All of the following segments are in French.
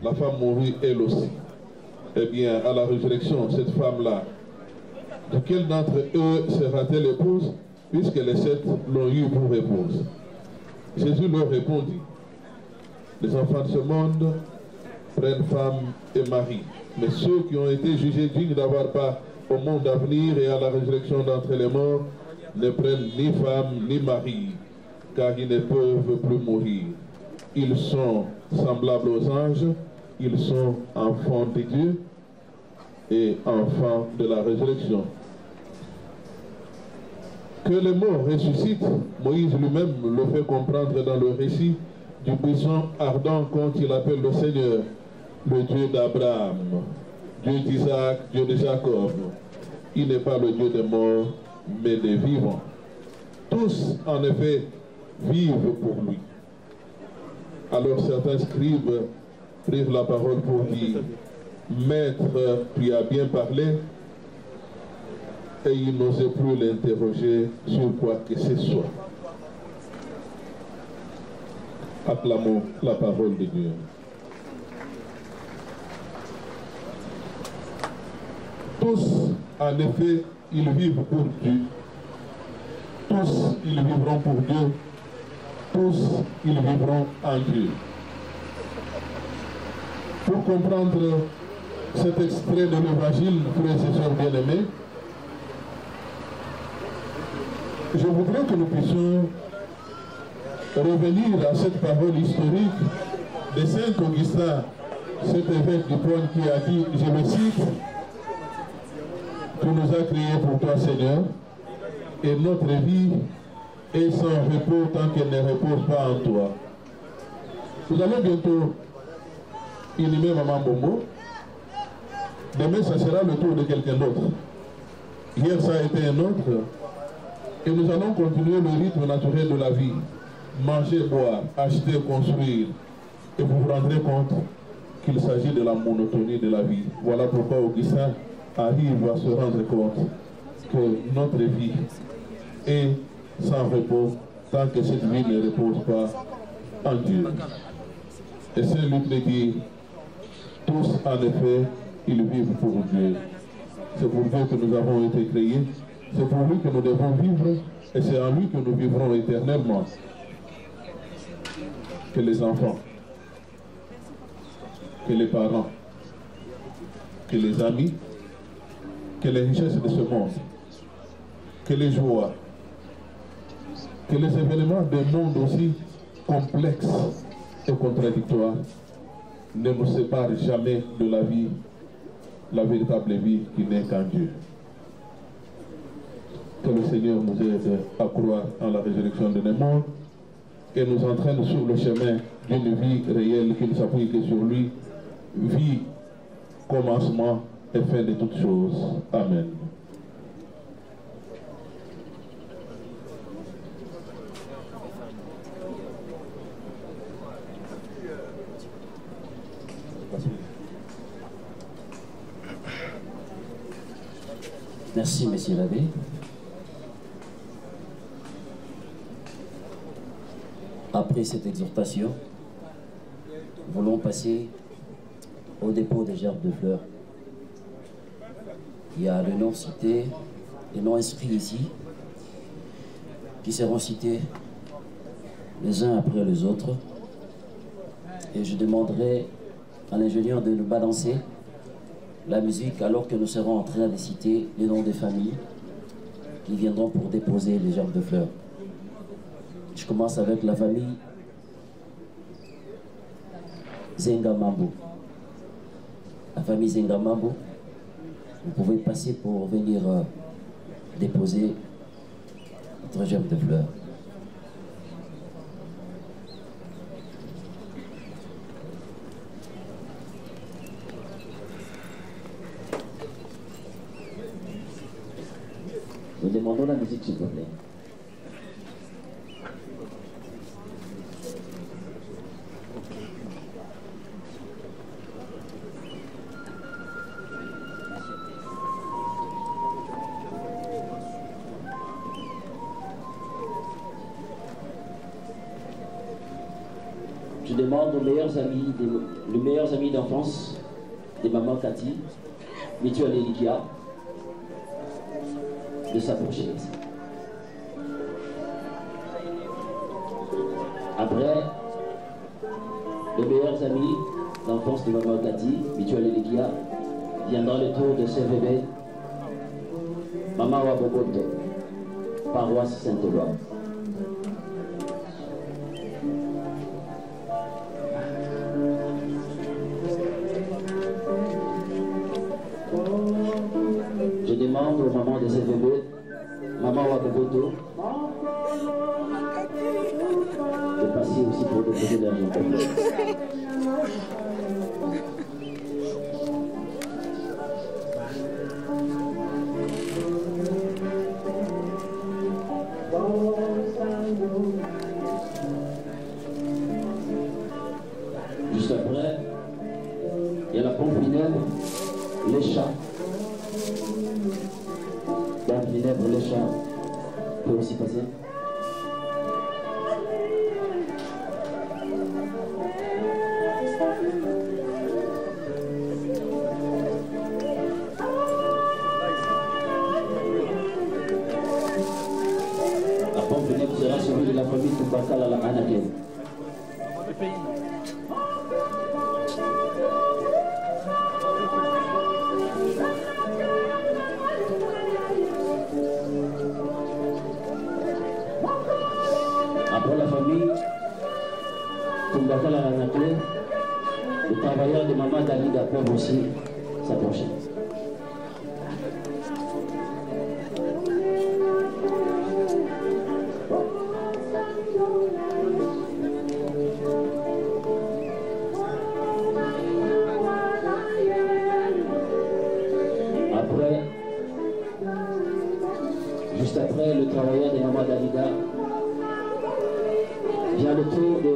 la femme mourut elle aussi. Eh bien, à la résurrection, cette femme-là, de quel d'entre eux sera-t-elle épouse, puisque les 7 l'ont eu pour épouse? Jésus leur répondit, les enfants de ce monde prennent femme et mari, mais ceux qui ont été jugés dignes d'avoir part au monde à venir et à la résurrection d'entre les morts ne prennent ni femme ni mari, car ils ne peuvent plus mourir. Ils sont semblables aux anges, ils sont enfants de Dieu et enfants de la résurrection. Que les morts ressuscitent, Moïse lui-même le fait comprendre dans le récit du buisson ardent quand il appelle le Seigneur, le Dieu d'Abraham, Dieu d'Isaac, Dieu de Jacob. Il n'est pas le Dieu des morts, mais des vivants. Tous, en effet, vivent pour lui. Alors certains scribes prirent la parole pour dire, Maître, tu as bien parlé, et ils n'osaient plus l'interroger sur quoi que ce soit. Acclamons la parole de Dieu. Tous, en effet, ils vivent pour Dieu. Tous, ils vivront pour Dieu. Tous, ils vivront en Dieu. Pour comprendre cet extrait de l'Évangile, frères et sœurs bien-aimés, je voudrais que nous puissions revenir à cette parole historique de Saint Augustin, cet évêque du Pôle qui a dit, je le cite, tu nous as créés pour toi, Seigneur, et notre vie est sans repos tant qu'elle ne repose pas en toi. Nous allons bientôt inhumer Maman Bombo. Demain, ça sera le tour de quelqu'un d'autre. Hier, ça a été un autre. Et nous allons continuer le rythme naturel de la vie. Manger, boire, acheter, construire. Et vous vous rendrez compte qu'il s'agit de la monotonie de la vie. Voilà pourquoi Augustin arrive à se rendre compte que notre vie est sans repos tant que cette vie ne repose pas en Dieu. Et Saint-Luc le dit, tous en effet, ils vivent pour Dieu. C'est pour Dieu que nous avons été créés. C'est pour lui que nous devons vivre et c'est en lui que nous vivrons éternellement. Que les enfants, que les parents, que les amis, que les richesses de ce monde, que les joies, que les événements d'un monde aussi complexe et contradictoire ne nous séparent jamais de la vie, la véritable vie qui n'est qu'en Dieu. Que le Seigneur nous aide à croire en la résurrection de nos morts et nous entraîne sur le chemin d'une vie réelle qui ne s'appuie que sur lui, vie, commencement et fin de toutes choses. Amen. Merci, Monsieur l'abbé. Après cette exhortation, nous voulons passer au dépôt des gerbes de fleurs. Il y a le nom cité, les noms inscrits ici, qui seront cités les uns après les autres. Et je demanderai à l'ingénieur de nous balancer la musique alors que nous serons en train de citer les noms des familles qui viendront pour déposer les gerbes de fleurs. Je commence avec la famille Zengamambo. La famille Zengamambo, vous pouvez passer pour venir déposer votre gerbe de fleurs. Nous demandons la musique, s'il vous plaît. Je demande aux meilleurs amis, les meilleurs amis d'enfance de maman Cathy, Mutuelle Elikia, de s'approcher. Après, les meilleurs amis d'enfance de maman Cathy, Mutuelle Elikia, viendra le tour de CVB, Maman Waboboto, paroisse Saint-Éloi. Je demande aux mamans de CVB, Maman Waboboto, de passer aussi pour déposer leur nom. Juste après, il y a la pompe funèbre, les chats. Pompe funèbre, les chats, peut aussi passer. La pompe funèbre sera celui de la famille Toubakal à la Anaken. Après la famille Toubakal à la Anaken, les travailleurs de Maman Dalida peuvent aussi s'approcher. Juste après, le travailleur de Maman Dalida vient le tour de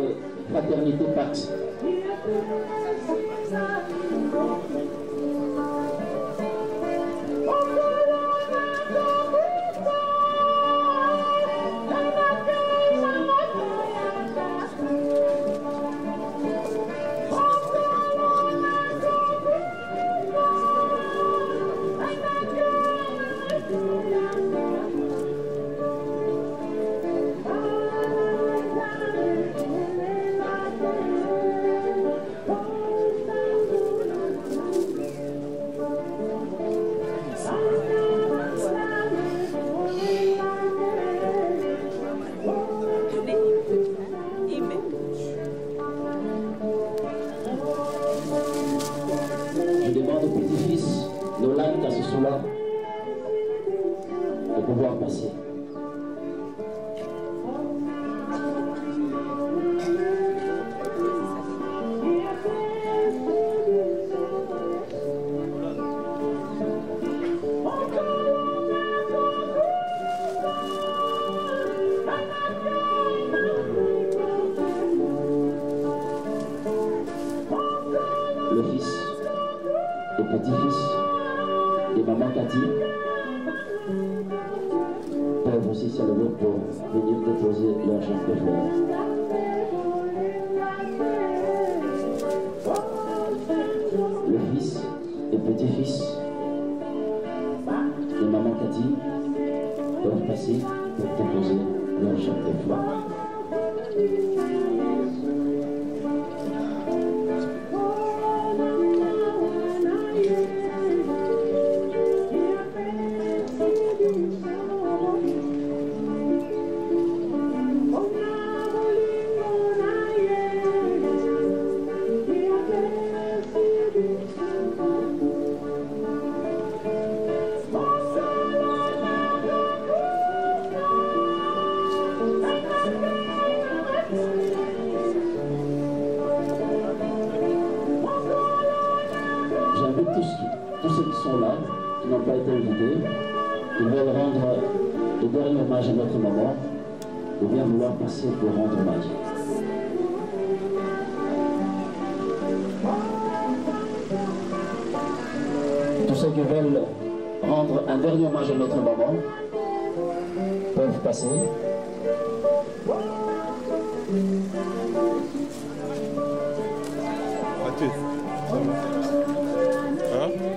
Fraternité Pax. Je demande au petit-fils, Nolan Kassoula, de pouvoir passer. Le fils, le petit-fils de Maman Cathy peuvent aussi se lever pour venir déposer leur champ de fleurs. Le fils et petit-fils de Maman Cathy peuvent passer pour déposer leur champ de fleurs. J'invite tous ceux qui sont là, qui n'ont pas été invités, qui veulent rendre le dernier hommage à notre maman, ou bien vouloir passer pour rendre hommage. Tous ceux qui veulent rendre un dernier hommage à notre maman peuvent passer. écouter. Hein?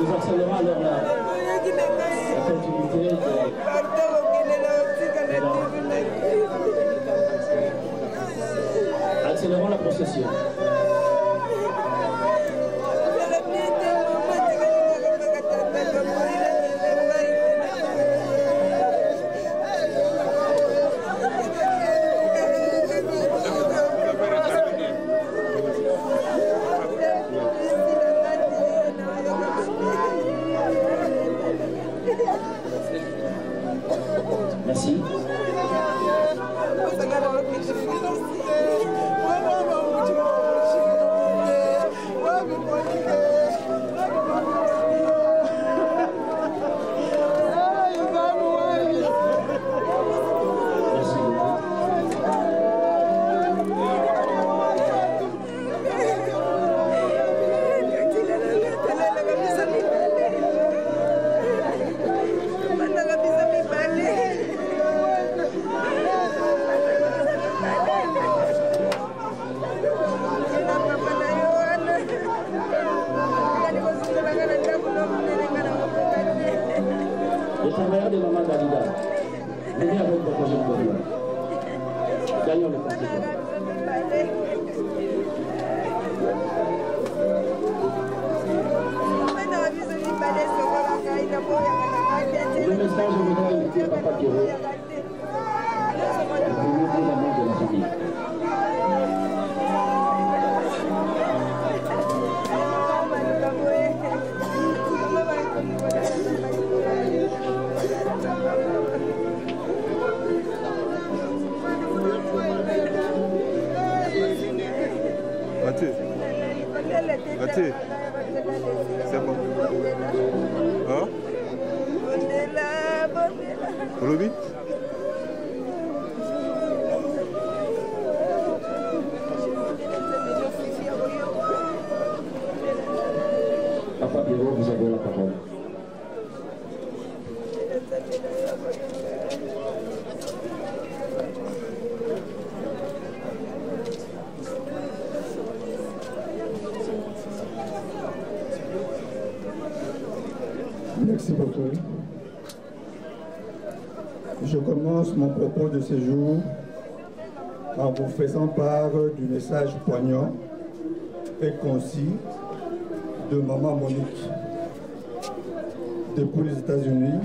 Nous accélérons alors là. continuité accélérons la procession. Merci. Les travailleurs de Maman Dalida, venez avec vos projets de gouvernement. Gagnons le parti. Le message, je voudrais inviter Papa Pierrot pour nous dire la main de la famille. Mathieu, c'est bon. Hein? Olobi? Papa Pierrot, vous avez la parole. Merci beaucoup. Je commence mon propos de ce jour en vous faisant part du message poignant et concis de Maman Monique depuis les États-Unis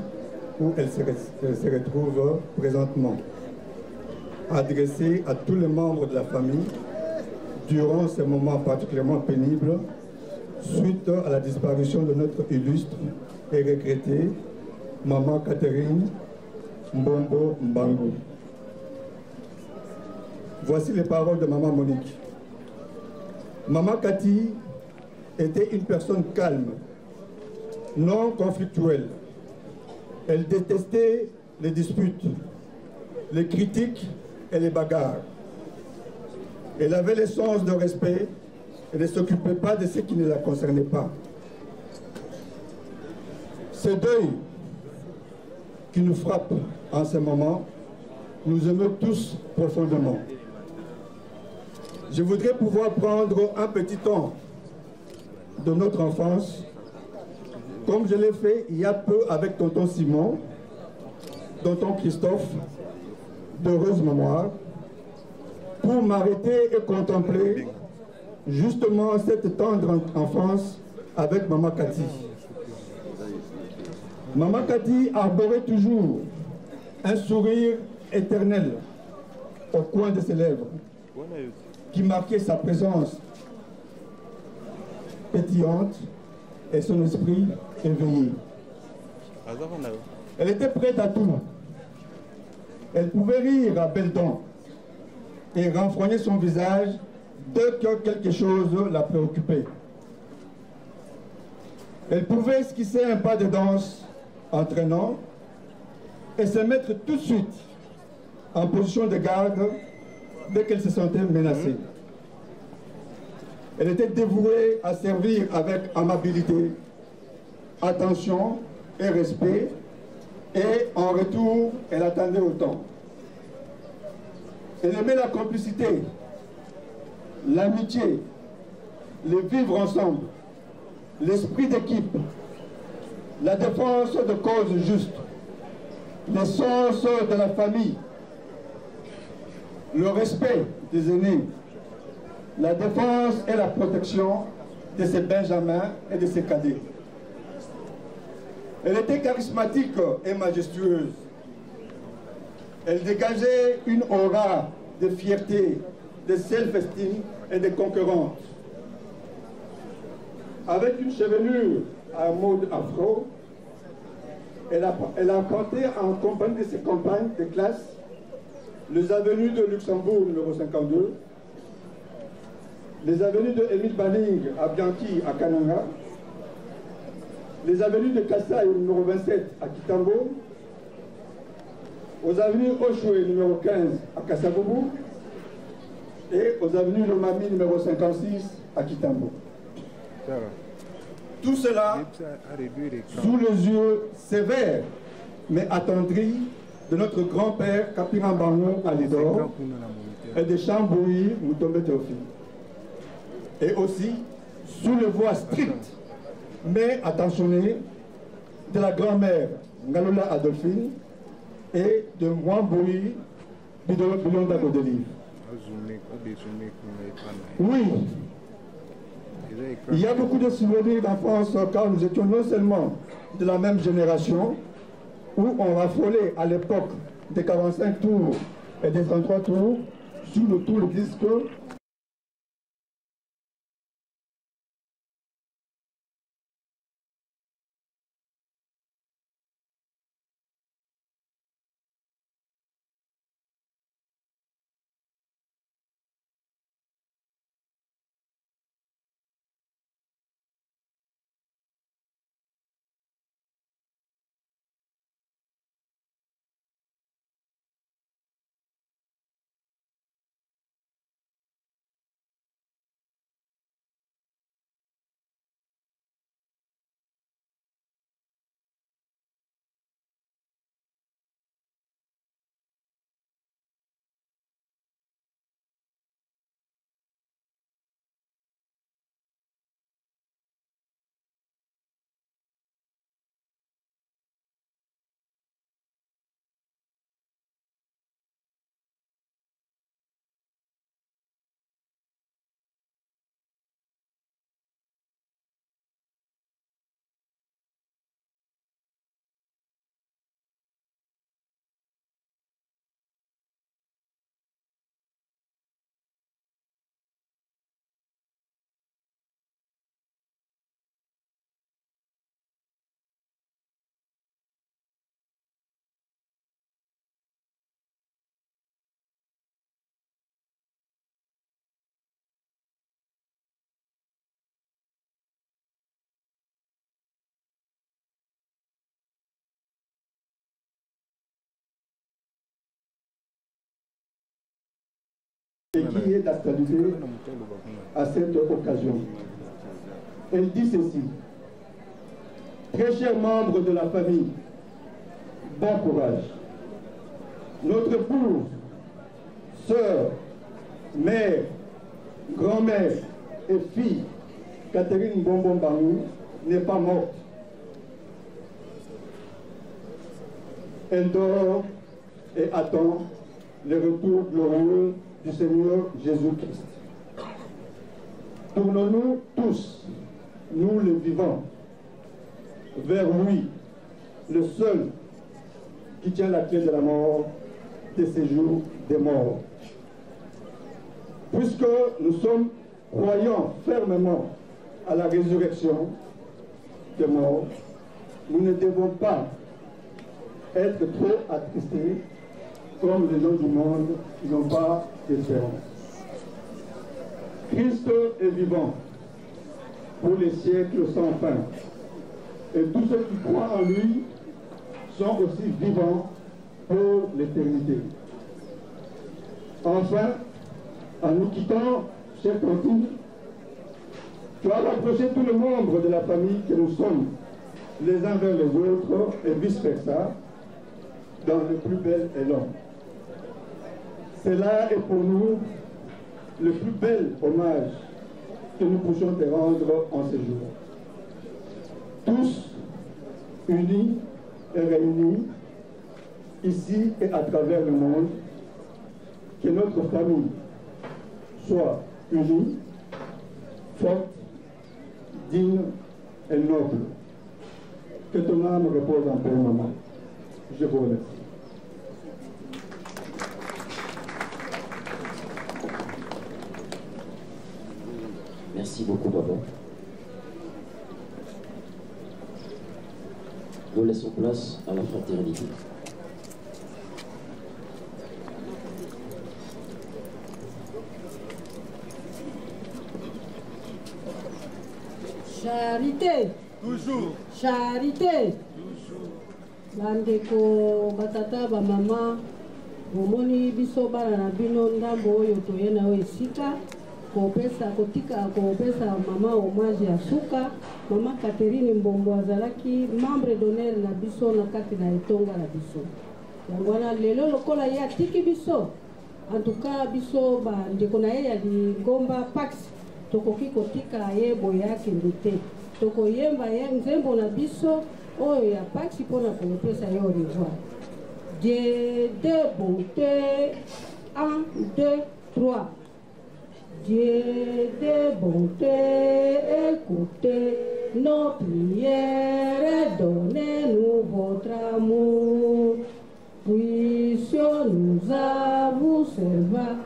où elle se retrouve présentement, adressé à tous les membres de la famille durant ces moments particulièrement pénibles suite à la disparition de notre illustre et regrettée Maman Catherine Mbombo Mbangu. Voici les paroles de Maman Monique. Maman Cathy était une personne calme, non conflictuelle. Elle détestait les disputes, les critiques et les bagarres. Elle avait le sens de respect et ne s'occupait pas de ce qui ne la concernait pas. Ce deuil qui nous frappe en ce moment nous émeut tous profondément. Je voudrais pouvoir prendre un petit temps de notre enfance, comme je l'ai fait il y a peu avec tonton Simon, tonton Christophe, d'heureuse mémoire, pour m'arrêter et contempler justement cette tendre enfance avec Maman Cathy. Maman Cathy arborait toujours un sourire éternel au coin de ses lèvres qui marquait sa présence pétillante et son esprit éveillé. Elle était prête à tout. Elle pouvait rire à belles dents et renfrogner son visage dès que quelque chose la préoccupait. Elle pouvait esquisser un pas de danse entraînant et se mettre tout de suite en position de garde dès qu'elle se sentait menacée. Elle était dévouée à servir avec amabilité, attention et respect, et en retour, elle attendait autant. Elle aimait la complicité, l'amitié, le vivre ensemble, l'esprit d'équipe, la défense de causes justes, l'essence de la famille, le respect des aînés, la défense et la protection de ses benjamins et de ses cadets. Elle était charismatique et majestueuse. Elle dégageait une aura de fierté, de self-esteem et de concurrence. Avec une chevelure à mode afro, elle a chanté en compagnie de ses compagnes de classe les avenues de Luxembourg numéro 52, les avenues de Émile Banning à Bianchi à Kananga, les avenues de Kassai numéro 27 à Kitambo, aux avenues Oshwe numéro 15 à Kassaboubou et aux avenues Lomami numéro 56 à Kitambo. Tout cela sous les yeux sévères mais attendris de notre grand-père Kapiran Bango Alidor et de Chambouyi Moutombe Théophile. Et aussi sous les voix strictes mais attentionnées de la grand-mère Ngalola Adolphine et de Mwambouyi Bilonda Godelive. Oui, il y a beaucoup de souvenirs d'enfance car nous étions non seulement de la même génération où on raffolait à l'époque des 45 tours et des 33 tours sous le tour disque. Et qui est d'actualité à cette occasion. Elle dit ceci: très chers membres de la famille, bon courage. Notre épouse, sœur, mère, grand-mère et fille, Catherine Bonbon Bangou, n'est pas morte. Elle dort et attend le retour glorieux du Seigneur Jésus-Christ. Tournons-nous tous, nous les vivants, vers lui, le seul qui tient la clé de la mort, des séjours des morts. Puisque nous sommes croyants fermement à la résurrection des morts, nous ne devons pas être trop attristés comme les gens du monde qui n'ont pas d'espérance. Christ est vivant pour les siècles sans fin. Et tous ceux qui croient en lui sont aussi vivants pour l'éternité. Enfin, en nous quittant, chers tontines, tu as rapproché tous les membres de la famille que nous sommes, les uns vers les autres et vice-versa, dans le plus bel élan. Cela est pour nous le plus bel hommage que nous puissions te rendre en ce jour. Tous, unis et réunis, ici et à travers le monde, que notre famille soit unie, forte, digne et noble. Que ton âme repose en paix, maman. Je vous remercie. Merci beaucoup, papa. Nous laissons place à la fraternité. Charité. Toujours. Charité. Toujours. Bandeko batata ba mama bomoni biso bana na bino ndambo oyo toyena oyo esika kopesa kotika kopesa mama hommage ya suka. Mama Catherine Mbombo azalaki membre d'honneur na biso na kati na etonga na biso. Yango wana lelo lokola ye atiki biso. En tout cas biso bandeko na ye ya Lingomba Pax tokoki kotika ye boyaki ndete. Tokoyemba ye nzembo na biso oyo ya Pax mpona kopesa ye au revoir. Dieu de bonté, 1, 2, 3. Dieu de bonté, écoutez nos prières et donnez-nous votre amour. Puissions-nous à vous servir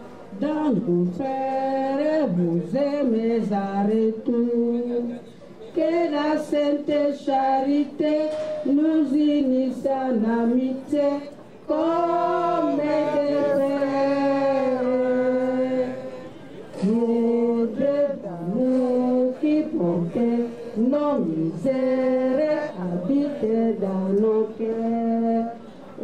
dans nos frères et vous aimer à retour. Que la sainte charité nous unisse en amitié comme des frères. Nous d'amour qui portait nos misères habitent dans nos cœurs.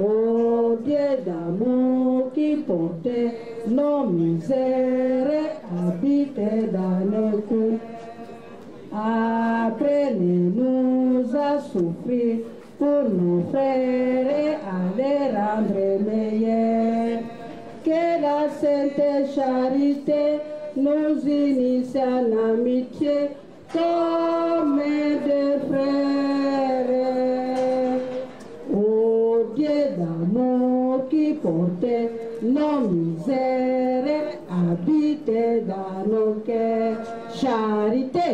Oh Dieu d'amour qui portait nos misères habitent dans nos cœurs. Apprenez-nous à souffrir pour nos frères et à les rendre meilleurs. Que la sainte charité nous unisse en amitié comme des frères. Ô Dieu d'amour qui portait nos misères, habite dans nos cœurs. Charité,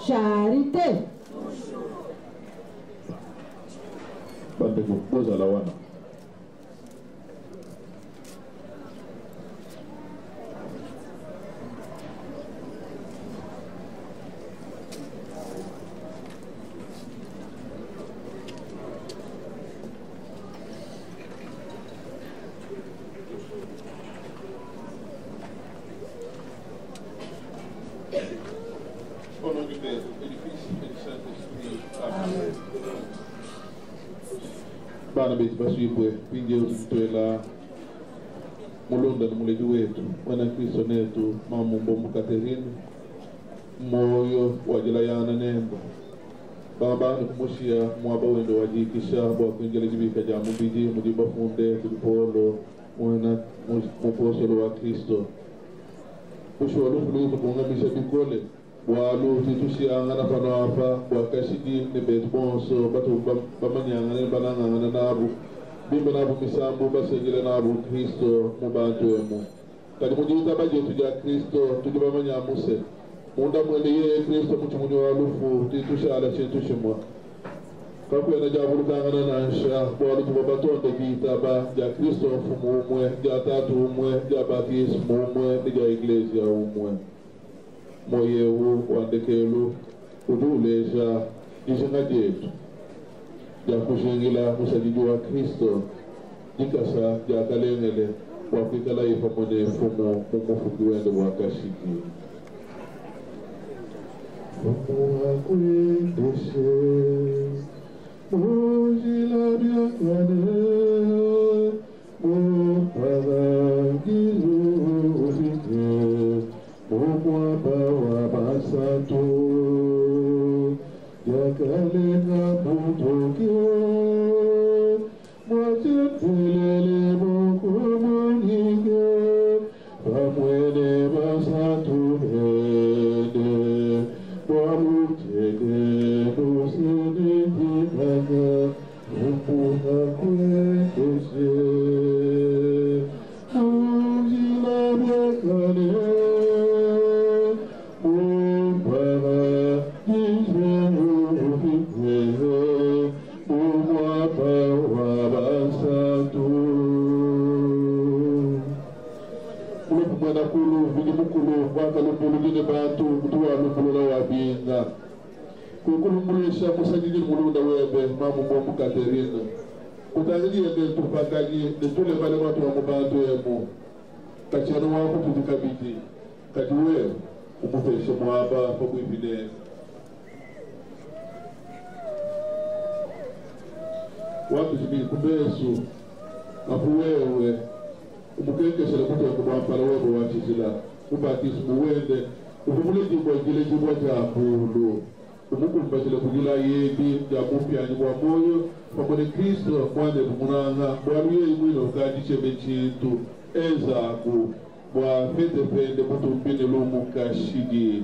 charité. Bandeko, bozala wana. Au nom du Père, et du Fils et du Saint-Esprit. Amen. Bana betu basipwe pinje ututwela mulonda na muledi wetu mwana Kristo netu mama Mbombo Catherine moyo wajilayana nembo baba kumushia mwaba wendo wajikisha bwa kuinjele jibika ja mubidi mudiba funde tulipolo mwana muposolo wa Kristo kusho lufulu kungamisha bikole walu titushia ngana pano hapa bwa kashidi ne betu bonso batu bamanyanga ne bananga nabu bimba nabu misambu basengele nabu Kristo mubantu emu kadi mujita baje tuja Kristo tujibamanya muse munda mwele ye Kristo muchumuni wa lufu titusha ala chentushimwa kakwena jabulu kangana nansha bwalu tubabatonde gitaba ja Kristo mfumu umwe ja tatu umwe ja batismu umwe ja iglesia umwe moyewu wandekelu uduleja ijenga jetu ja kushingila musajiji wa Kristo jikasa ja kalengele wafikala ifa mwene fumu mumufuki wende wakashiki fumu wakuendeshe ujila biakane muparagilu ufike Mwaba wa basato yakalenga butokiwe mwatitelele mokumunike pamwene basato mene mwamuteke nosene tika Maisha musajili mulunda webe mamu mbomu Katerina. Kutangili yende tupakali ni tule wale watu wa mubantu yemu. Kachana wako tutikabiti. Katiwe umufeshe mwaba pabu ibine. Watu jimi kubesu afuwewe umukeke sele kutu ya kubampala webo wachizila ubakisi muwende ufumule jibwa jile jibwa japulu umukumba sele kujila yebi japupyanyi kwa moyo pamone Kristo mwane bumunanga mwaluye imwino ukadishe mechitu ezaku mwa fete fende mutu mpine lumu kashigi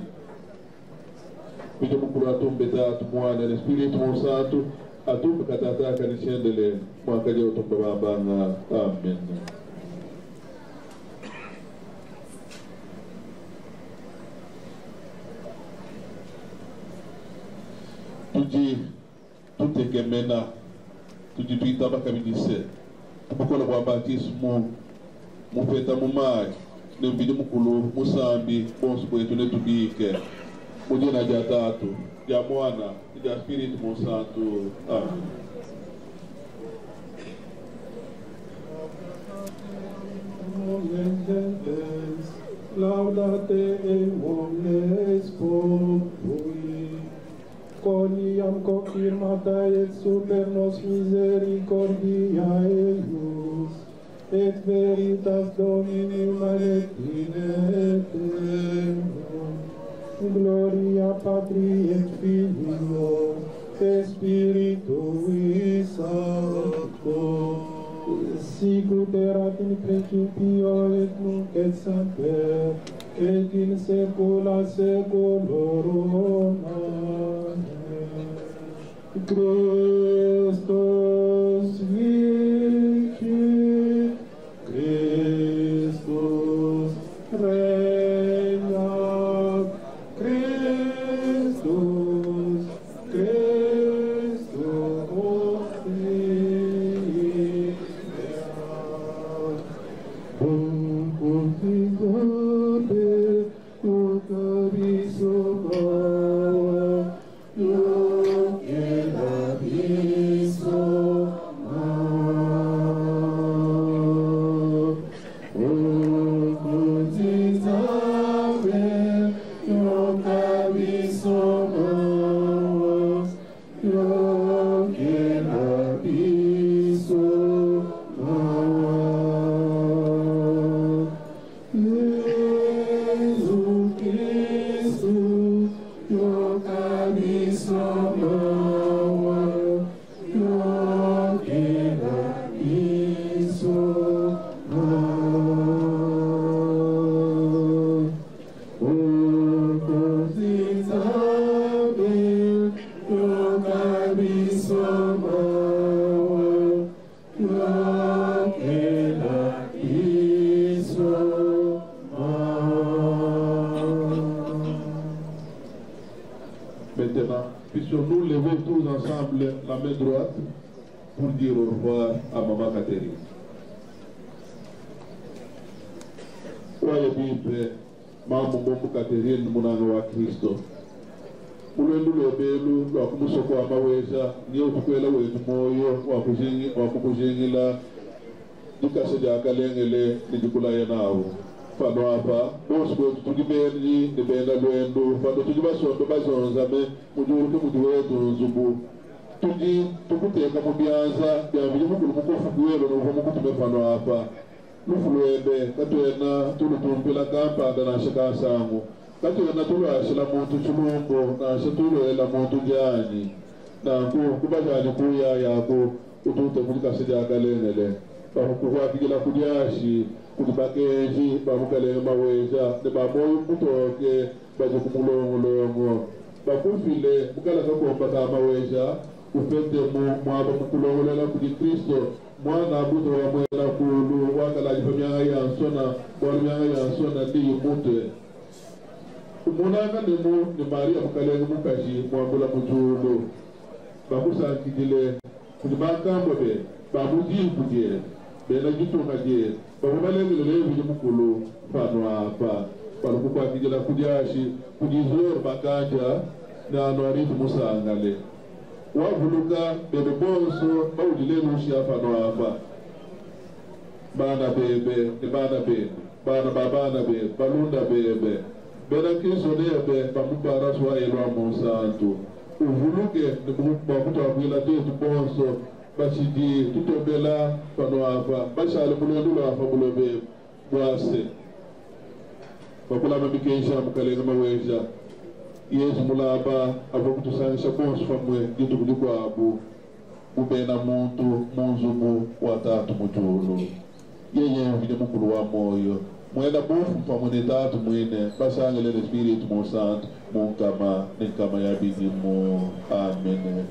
kujo mukulu atumbe tatu mwana na Spiritu Santo atumbe katataka nishendele mwakaje utumbe babanga. Amen. Tutegemena tujituita bakabidise tubukola kwa batismu mufeta mumai nembidi mukulu musambi bonsu kwetu netubike mujina ja tatu ya mwana ya Spiritu Santo. Amen. Laudate omnes populi, coniam confirmata et super nos misericordia eius, et veritas Domini maletine temum. Gloria Patri et Filio et Spiritui Sancto, sicut erat in principio et nunc et semper et in saecula saeculorum. Amen. Christus vicit, Christus regnat, Christus, Christus vivat. Confiate, ocaviso mao, et aviso mao. Confiate, ocaviso mao, et aviso mao. Jesus Christus, ocaviso mao, et aviso mao. Confisabil, ocaviso mao, et aviso Maintenant, puissions-nous lever tous ensemble la main droite pour dire au revoir à Maman Catherine. Waye bibe Maman Mbombo Catherine munanga wa Kristo. Ulwendu lwebelu lwakumusoko amaweza niyo tukwela wetu moyo wakukujingila dikase jakalengele nijikulaye nawo. Fano hapa bosi kwetu tukibenji nibenda lwendu fano tukibasondo bazonzame mujuruke muju wetu nzubu tuji tukuteka mubyanza byabili mukulu mukofu kwelo nuko mukutume fano hapa nufulwende katwena tulutumpila kampanda na shaka sangu katwena tulwashila muntu chulumbo na shatulwela muntu jani na kubajani kuya yako utute kujikase jakalengele bakukwakigila kudyashi kulibakeji bamukalenge maweza ne bamoyo mutoke baje kumulongolongo bakufile mukala kakomba ka maweza ufete mwaba mukulongolela kuli Kristo mwana abuto wa mwela kulu wakala jifamyanga yansona mwalumyanga yansona ndi mute umunanga ni Maria mukalenge mukashi mwambula mujulu bakusankidile kulibakambobe babujibuje bena jitungaje bakubalengele lebi mukulu fano hapa balikukwakijela kujashi kujizoro bakanja na anwarifu musangale wavuluka bebe bonso bawudile nushi afano afa bana bebe ni bana bebe bana babana bebe balunda bebe bena kiso nebe bamubara swa elwa monsanto uvuluke ni bamuto abwila detu bonso bachidi tutobela fano afa bachale bulondula afa bulobe bwase bakula mabikeisha mukale maweja yesu mulaba avokutusanisha bonso famwe gitu kuliko abu ubena muntu munzubu watatu mujulu yeye vile mukulu wa moyo mwenda bufu pamwe tatu mwine basangele le Espiritu Santo munkama nikama ya bizimu amen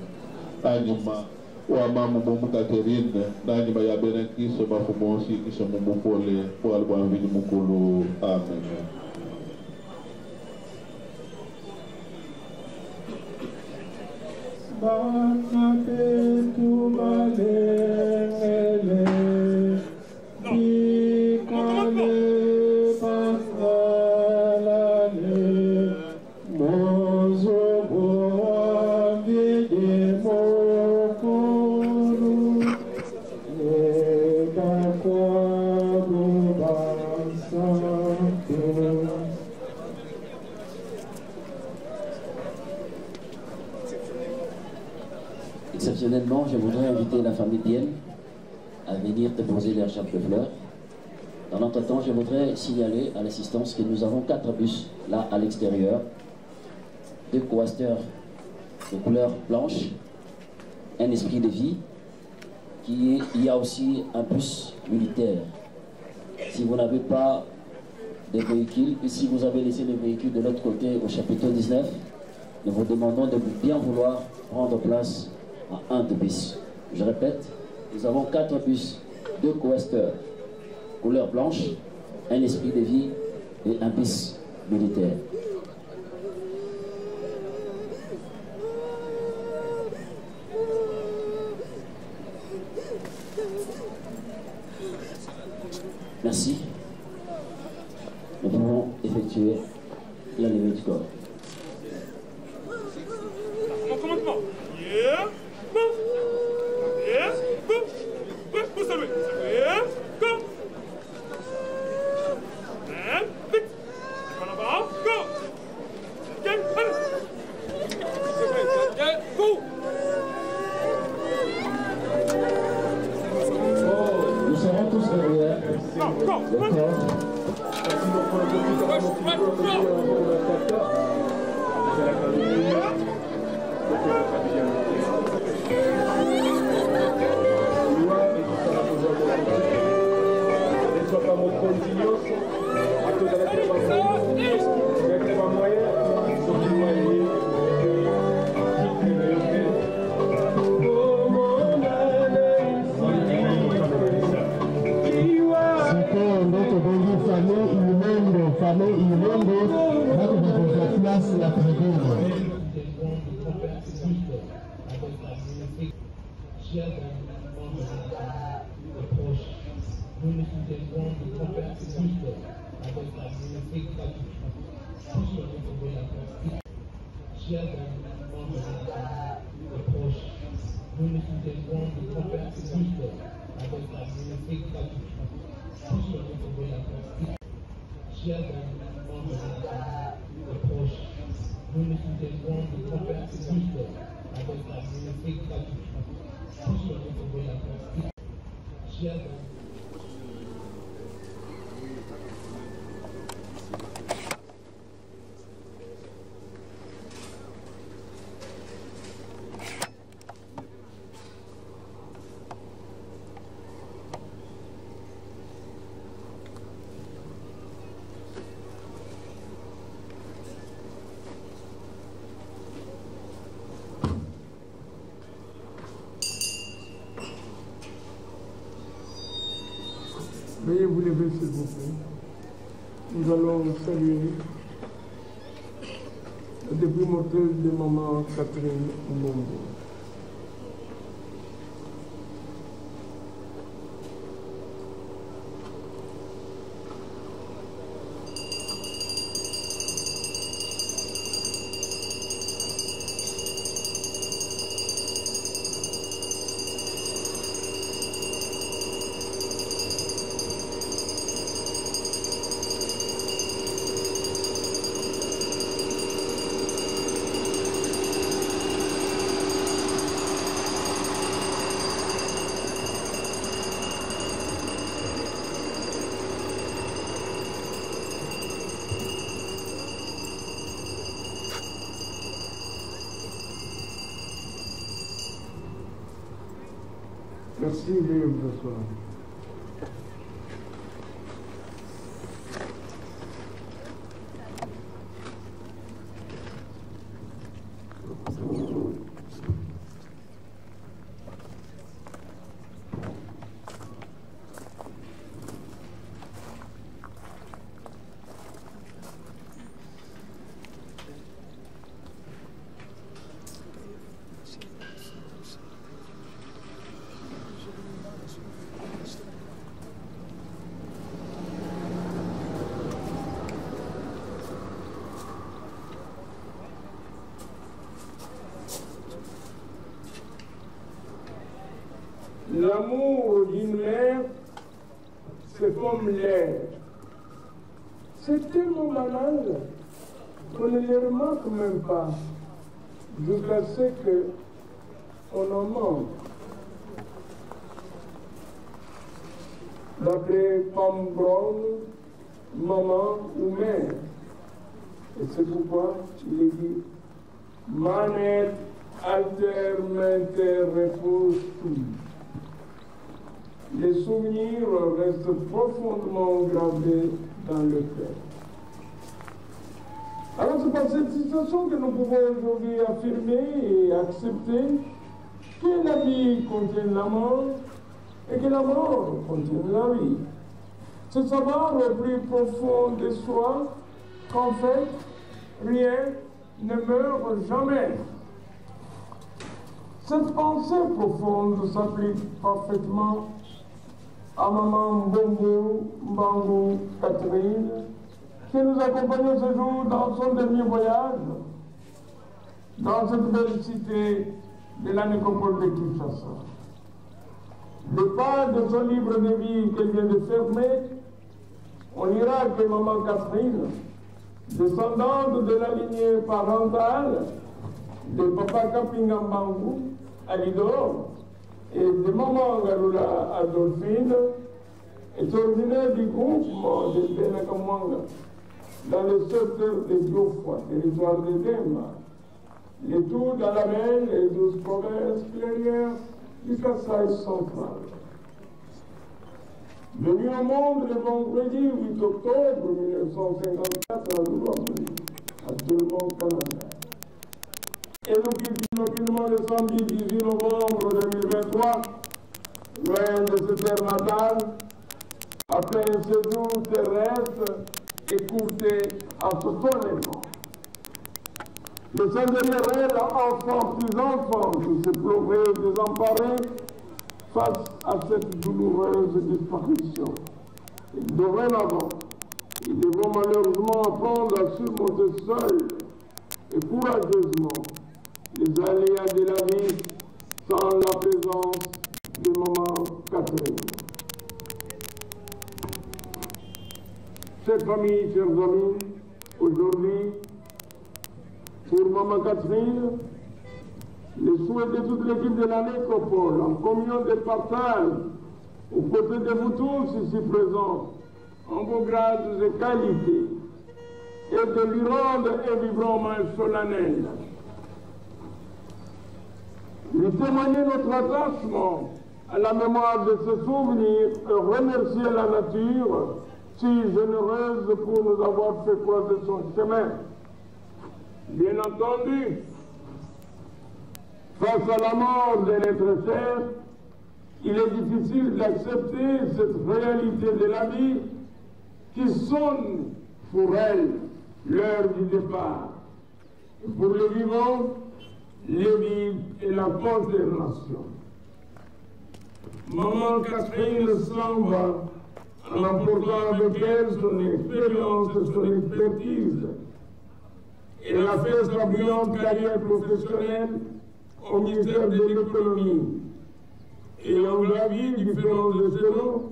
anyuma wa mama mumu Catherine nanyuma ya benekiso bafumosi kisha mumukole kwa alwa vile mukulu amen. Bana petu malele ikale pasalale mozo boa vide mokuru neka kwa bubansante. Exceptionnellement, je voudrais inviter la famille Bienne à venir déposer leur chape de fleurs. Dans l'entretemps, je voudrais signaler à l'assistance que nous avons 4 bus là à l'extérieur, 2 coasters de couleur blanche, un esprit de vie, il y a aussi un bus militaire. Si vous n'avez pas de véhicules, et si vous avez laissé les véhicules de l'autre côté au chapitre 19, nous vous demandons de bien vouloir prendre place à un de bus. Je répète, nous avons 4 bus, 2 coasters, couleur blanche, un esprit de vie et un bus militaire. Merci. Nous pouvons effectuer la levée du corps. Mon commandement. Yeah. Go. Yeah. Go. Ouais, vous savez. Yeah. Go. And vite. En avant. Go. Okay. Allez. Yeah. Go. Nous serons tous derrière. Go. Go. Veuillez vous lever, s'il vous plaît. Nous allons saluer le début mortel de maman Catherine Mbombo. Merci, veuillez vous asseoir. L'amour d'une mère, c'est comme l'air. C'est tellement banal qu'on ne les remarque même pas, jusqu'à ce qu'on en manque. D'appeler femme brown, maman ou mère. Et c'est pourquoi il est dit Manet alter menter repose tout. Les souvenirs restent profondément gravés dans le cœur. Alors c'est par cette situation que nous pouvons aujourd'hui affirmer et accepter que la vie contient la mort et que la mort contient la vie. C'est savoir au plus profond de soi qu'en fait, rien ne meurt jamais. Cette pensée profonde s'applique parfaitement à maman Mbongo Mbango Catherine, qui nous accompagne ce jour dans son dernier voyage, dans cette belle cité de la nécropole de Kinshasa. Le pas de son livre de vie qu'elle vient de fermer, on ira que maman Catherine, descendante de la lignée parentale de papa Kapinga Mbango, Alidor, et de maman Galula Adolphine, est originaire du groupement de Benakamwanga, dans le secteur de Diofwa, territoire de Demba, le tout dans la belle et douce province clairière du Kasaï central. Venu au monde le vendredi 8 octobre 1954 à Louvain, actuellement au Canada. Et l'opinement le samedi 18 novembre 2023, loin de ce terre natale, après un séjour terrestre écourté à ce tournement. Le Saint-Denis enfant plus enfant qui se plouvait désemparé face à cette douloureuse disparition. Et dorénavant, ils devront malheureusement apprendre à surmonter seuls et courageusement les aléas de la vie sans la présence de maman Catherine. Chers familles, chers amis, aujourd'hui, pour maman Catherine, le souhait de toute l'équipe de la nécropole, en communion de partage, aux côtés de vous tous ici présents, en vos grades et qualités, et de lui rendre un vibrant hommage solennel. Lui témoigner notre attachement à la mémoire de ce souvenir et remercier la nature si généreuse pour nous avoir fait croiser son chemin. Bien entendu, face à la mort de l'être cher, il est difficile d'accepter cette réalité de la vie qui sonne pour elle l'heure du départ. Et pour les vivants, les vides et la consternation. Maman Catherine s'en va en emportant avec elle son expérience et son expertise. Elle a fait sa brillante carrière professionnelle au ministère de l'économie, ayant gravi différents échelons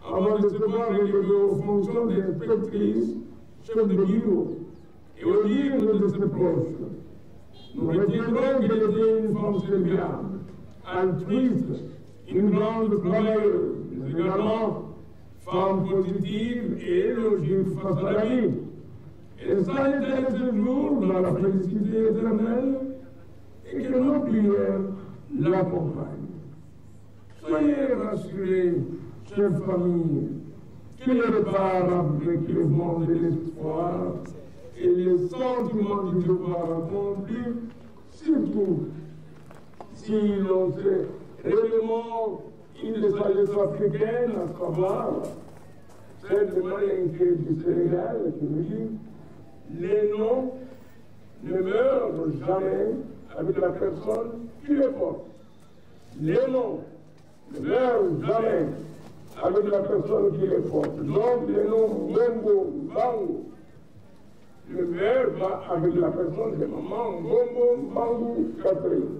avant de se voir élever aux fonctions d'inspectrice, chef de bureau, et au livre de ses proches. Nous retiendrons qu'elle était une femme serviable, altruiste, une grande travailleuse, mais également femme positive et élogieux face à la vie. Et ça était ce jour dans la félicité éternelle et que nos prières l'accompagnent. Soyez rassurés, chère famille, qu'il repart avec le vent de l'espoir et le sentiment du devoir accompli, surtout si l'on sait réellement une des alliances africaines, à savoir celle de Malinké du Sénégal, qui nous dit les noms ne meurent jamais avec la personne qui les porte. Les noms ne meurent jamais avec la personne qui les porte. Donc les noms Mbongo, Mbangu ne meurent pas avec la personne de maman Mbongo, Mbangu, Catherine.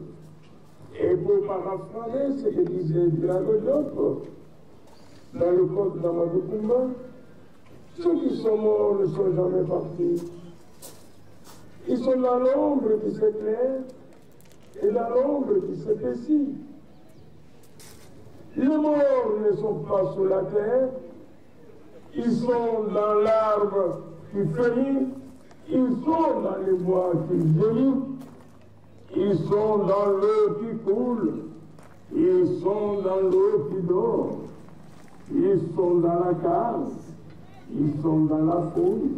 Et pour paraphraser ce que disait Birago Diop dans le code d'Amadou Koumba, ceux qui sont morts ne sont jamais partis. Ils sont dans l'ombre qui s'éclaire et dans l'ombre qui s'épaissit. Les morts ne sont pas sur la terre, ils sont dans l'arbre qui fleurit, ils sont dans les bois qui gémissent, ils sont dans l'eau qui coule, ils sont dans l'eau qui dort, ils sont dans la case, ils sont dans la foule.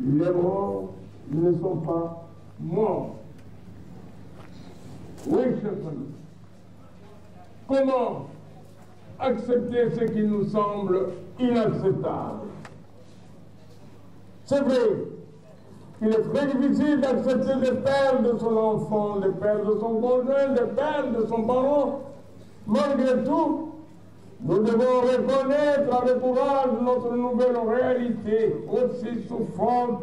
Les morts ne sont pas morts. Oui, chers amis. Comment accepter ce qui nous semble inacceptable? C'est vrai qu'il est très difficile d'accepter de perdre son enfant, de perdre son conjoint, de perdre son parent. Malgré tout, nous devons reconnaître avec courage notre nouvelle réalité, aussi souffrante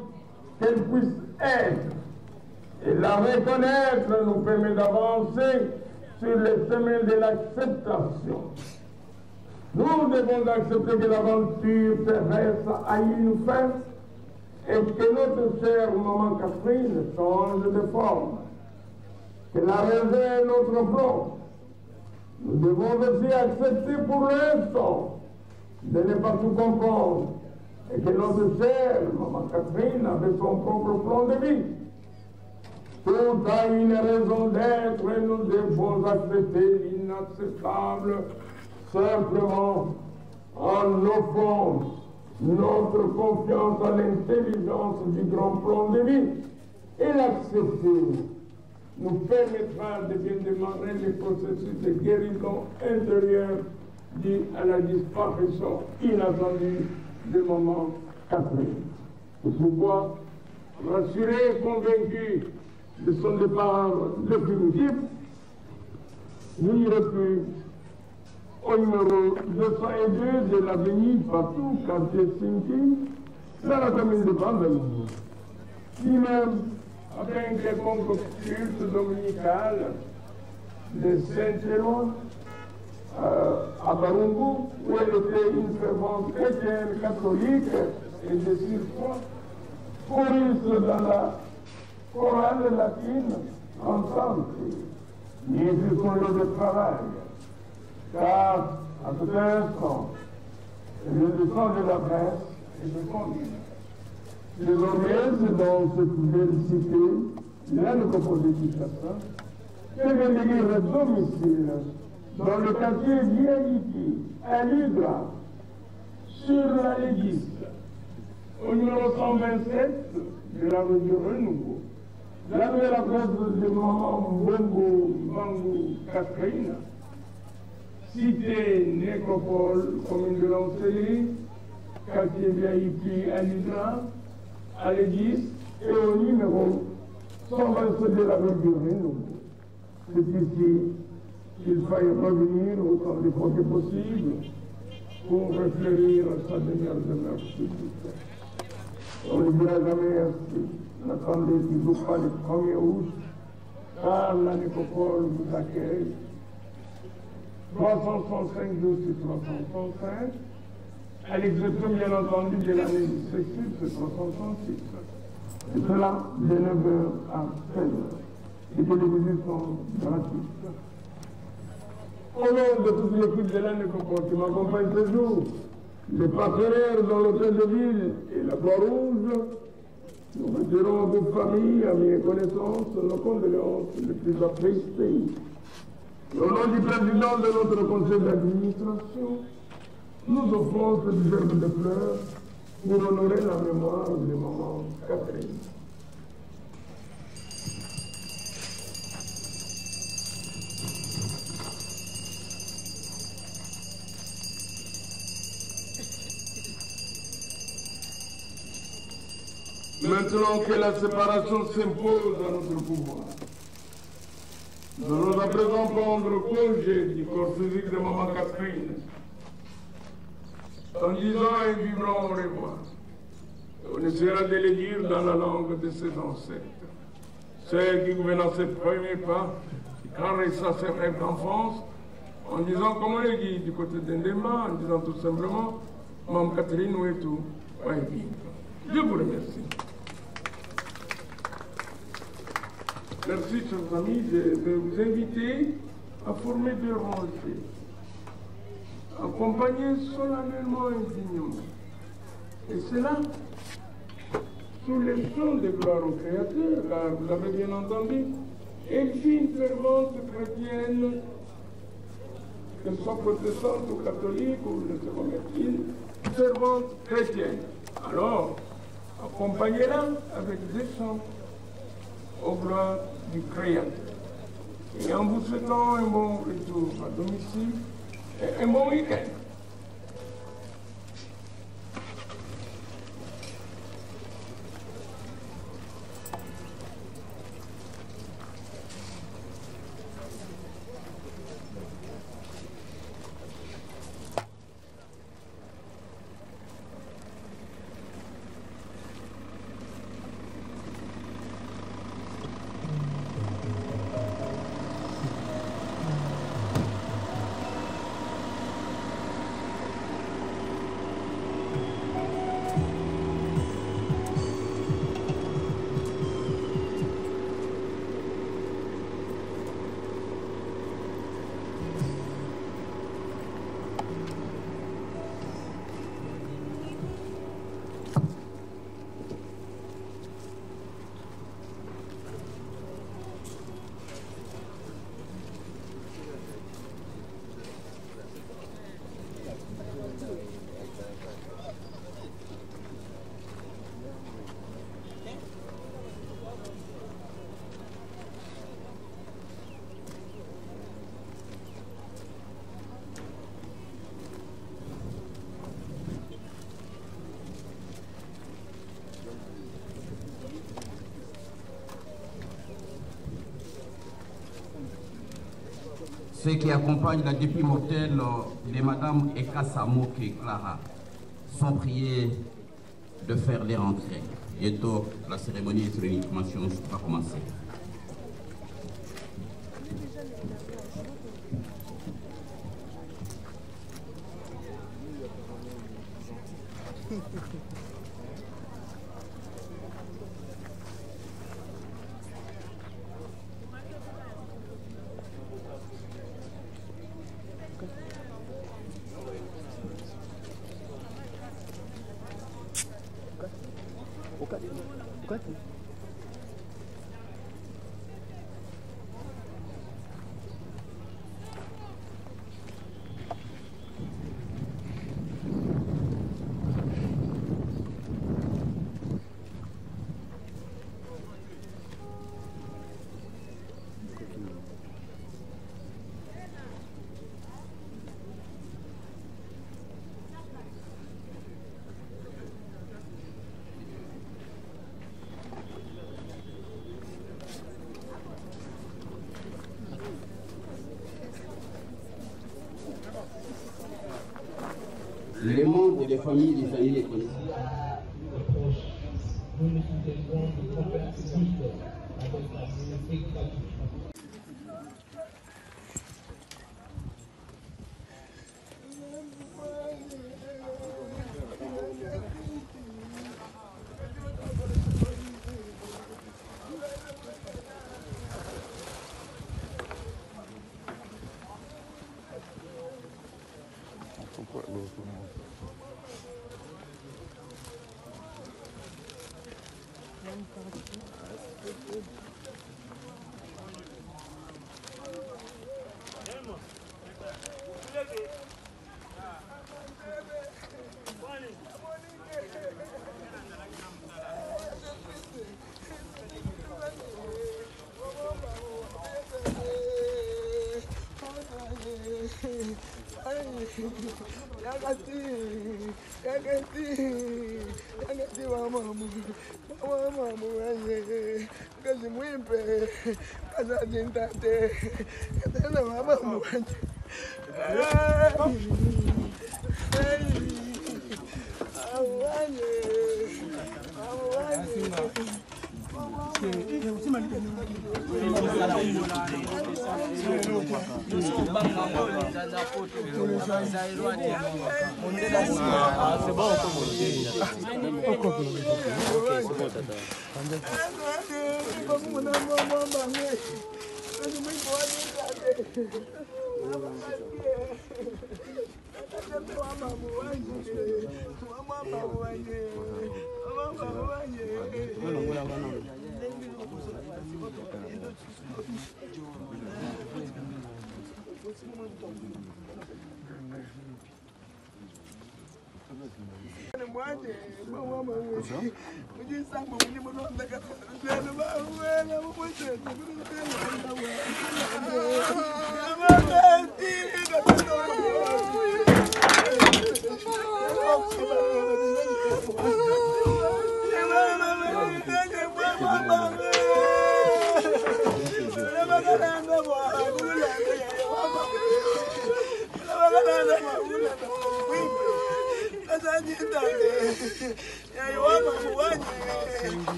qu'elle puisse être. Et la reconnaître nous permet d'avancer sur le chemin de l'acceptation. Nous devons accepter que l'aventure terrestre a une fin et que notre chère maman Catherine change de forme, qu'elle a rêvé notre plan. Nous devons aussi accepter pour l'instant de ne pas tout comprendre et que notre chère maman Catherine avait son propre plan de vie. Tout a une raison d'être et nous devons accepter l'inacceptable simplement en offrant notre confiance à l'intelligence du grand plan de vie. Et l'accepter nous permettra de bien démarrer le processus de guérison intérieure dû à la disparition inattendue de maman Catherine. C'est pourquoi, rassuré et convaincu de son départ définitif, nous plus au numéro 202 de l'avenue Patou, quartier Sinki, dans la commune de Bandalou. Lui-même, après un quelconque culte dominical de Saint-Éloi, à Barungu, où elle était une fervente chrétienne catholique et de surcroît, choriste dans la chorale latine ensemble. Ni sur son lieu de travail, car à tout instant, le sang de la presse est de conduire. Désormais, dans cette belle cité, là, le composé du Chassa, que le domicile dans le quartier d'Ihaïti, à l'Hydra, sur la légiste, au numéro 127 de la rue du Renouveau. La nouvelle adresse de maman Mbongo, Mbangu, Catherine, cité Nécropole, commune de l'Ancelli, quartier VIP à l'Hydra, à l'église et au numéro 127 de la rue du Renouveau. C'est ici qu'il faille revenir autant de fois que possible pour réfléchir à sa dernière demeure publique. On ne dira jamais ainsi. N'attendez toujours pas le 1er août, car la nécropole vous accueille. 365 jours sur 365, à l'exception bien entendu de l'année du sexuel, c'est 366. Et cela de 9h à 16h. Et que les visites sont gratuites. Au nom de toute l'équipe de la nécropole qui m'accompagne ce jour, les partenaires dans l'hôtel de ville et la Croix-Rouge, nous retirons à vos familles, amis et connaissances, nos condoléances les plus attristées. Au nom du président de notre conseil d'administration, nous offrons ce gerbe de fleurs pour honorer la mémoire de maman Catherine. Maintenant que la séparation s'impose à notre pouvoir, nous allons à présent prendre congé du corps physique de maman Catherine en disant un vibrant au revoir. On essaiera de le dire dans la langue de ses ancêtres. Celle qui gouvernent ses premiers pas, qui caressa ses rêves d'enfance, en disant comme on le dit du côté d'Endemba, en disant tout simplement, maman Catherine, où est tout? Je vous remercie. Merci, chers amis. Je vais vous inviter à former deux rangées, accompagner solennellement indignement. Et cela sous les chants de gloire au Créateur, car vous avez bien entendu, elle fut une fervente chrétienne, qu'elle soit protestante ou catholique ou ne sais pas, une fervente chrétienne. Alors, accompagnez-la avec des chants aux gloires du Créateur. Et en vous souhaitant un bon retour à domicile et un bon week-end. Ceux qui accompagnent la dépouille mortelle de Madame Eka Samoke Clara sont priés de faire les rentrées. Bientôt, la cérémonie de réinitiation va commencer. Les membres des familles, des amis et connaissances. Nous nous souhaitons de faire public avec la bibliothèque gratuite.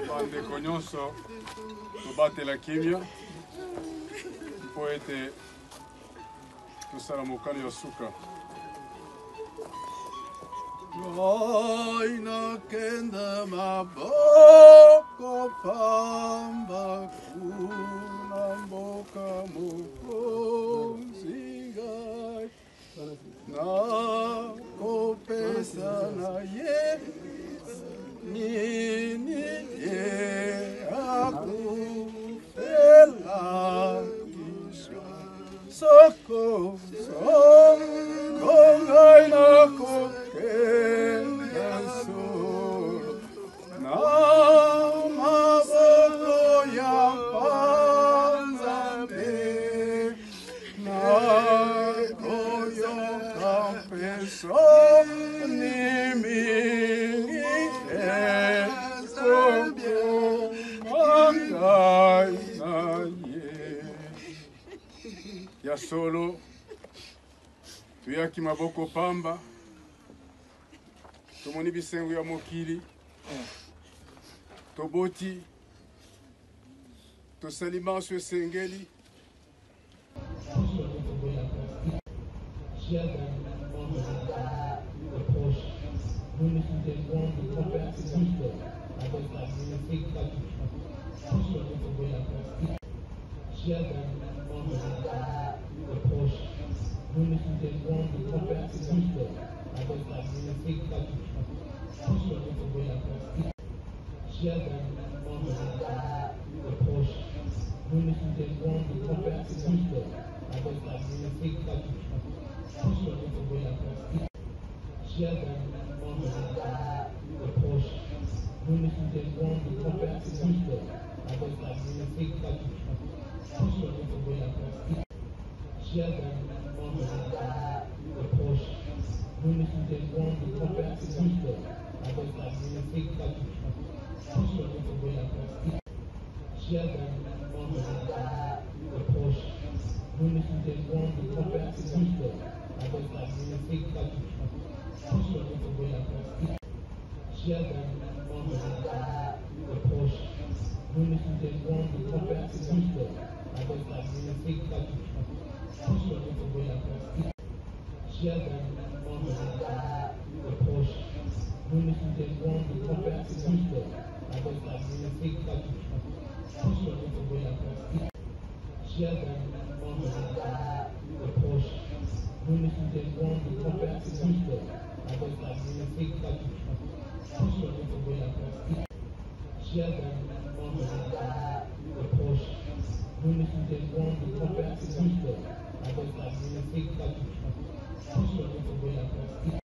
Bandeko nyonso tobatela kimia mpo ete tosala mokano ya suka. Aina kenda maboko pamba kuna mboka mukonzingai na kopesa na ye nini ye akufela kisha soko soko ngai na kokenda solo na maboko ya panzambe na koyoka peso ni mingi esoko mangai na ye ya solo tuyaki maboko pamba tomoni bisengo ya mokili toboti tosali maso esengeli nous nous souviendrons de compères et avec la magnifique gratuite. Tous sur notre voie la pratique. Chers amis, membres de proches, nous nous souviendrons de compères et avec la magnifique gratuite. Tous sur notre voie la pratique. Chers amis, membres de proches, nous nous souviendrons de compères et avec la magnifique gratuite. Tous sur notre voie la pratique. Chers amis, de proches, nous nous souviendrons de compères et avec la magnifique gratuite. Tous sur notre voie la pratique. Chers amis, de proches, nous nous souviendrons de compères et avec la magnifique gratuite. Tous sur notre voie la pratique. Chers amis, de proches, nous nous souviendrons de compères et avec la magnifique gratuite. Tous sur notre voie la pratique. Chers amis, de proches, nous nous souviendrons de compères et avec la magnifique gratuite. Tous sur notre voie la pratique. Chers amis, de proches, nous nous souviendrons de compères et avec la magnifique gratuite. Tous sur notre voie la pratique. Chers amis, de proches, nous nous souviendrons de compères et avec la magnifique gratuite. Tous sur notre voie la pratique. Chers amis, de proches, nous nous souviendrons de compères et avec la musique gratuite. Tous venez trouver la plastique.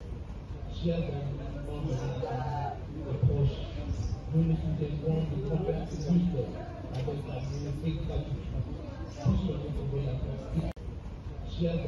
Chers amis, membres de la famille et proches, nous nous souviendrons de Robert Auguste avec la musique gratuite. Tous venez trouver la plastique. Chers